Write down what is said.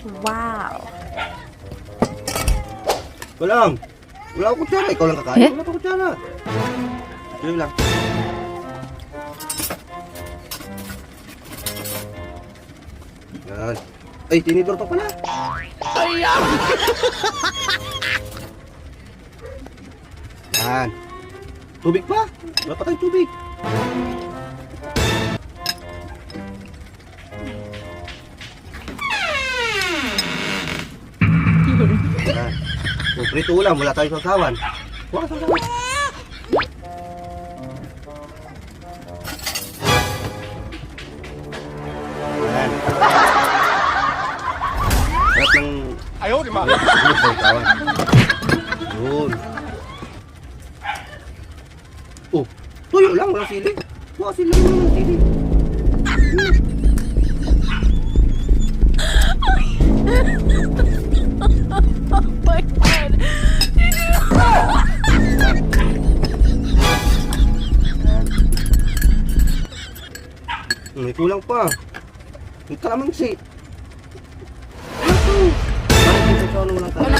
Wow. Walang. Wala akong kutsara. Ikaw lang kakain. Eh? Wala akong kutsara. Ito lang. Yan. Ay, tinidor pa pala. Yan. Tubig pa. Wala pa tayong tubig. Yan. Kung prito ulam, wala tayong sasawan. Wala sasawan. Yan. Sarap ng... Ayaw, di ba? Sasawan. Yun. Oh, tuyo lang, walang sili. Wala sili, walang sili. Oh my God. May kulang pa. Yung kalamansi. Ano to? Bakit yung sasawan na walang kalamansi?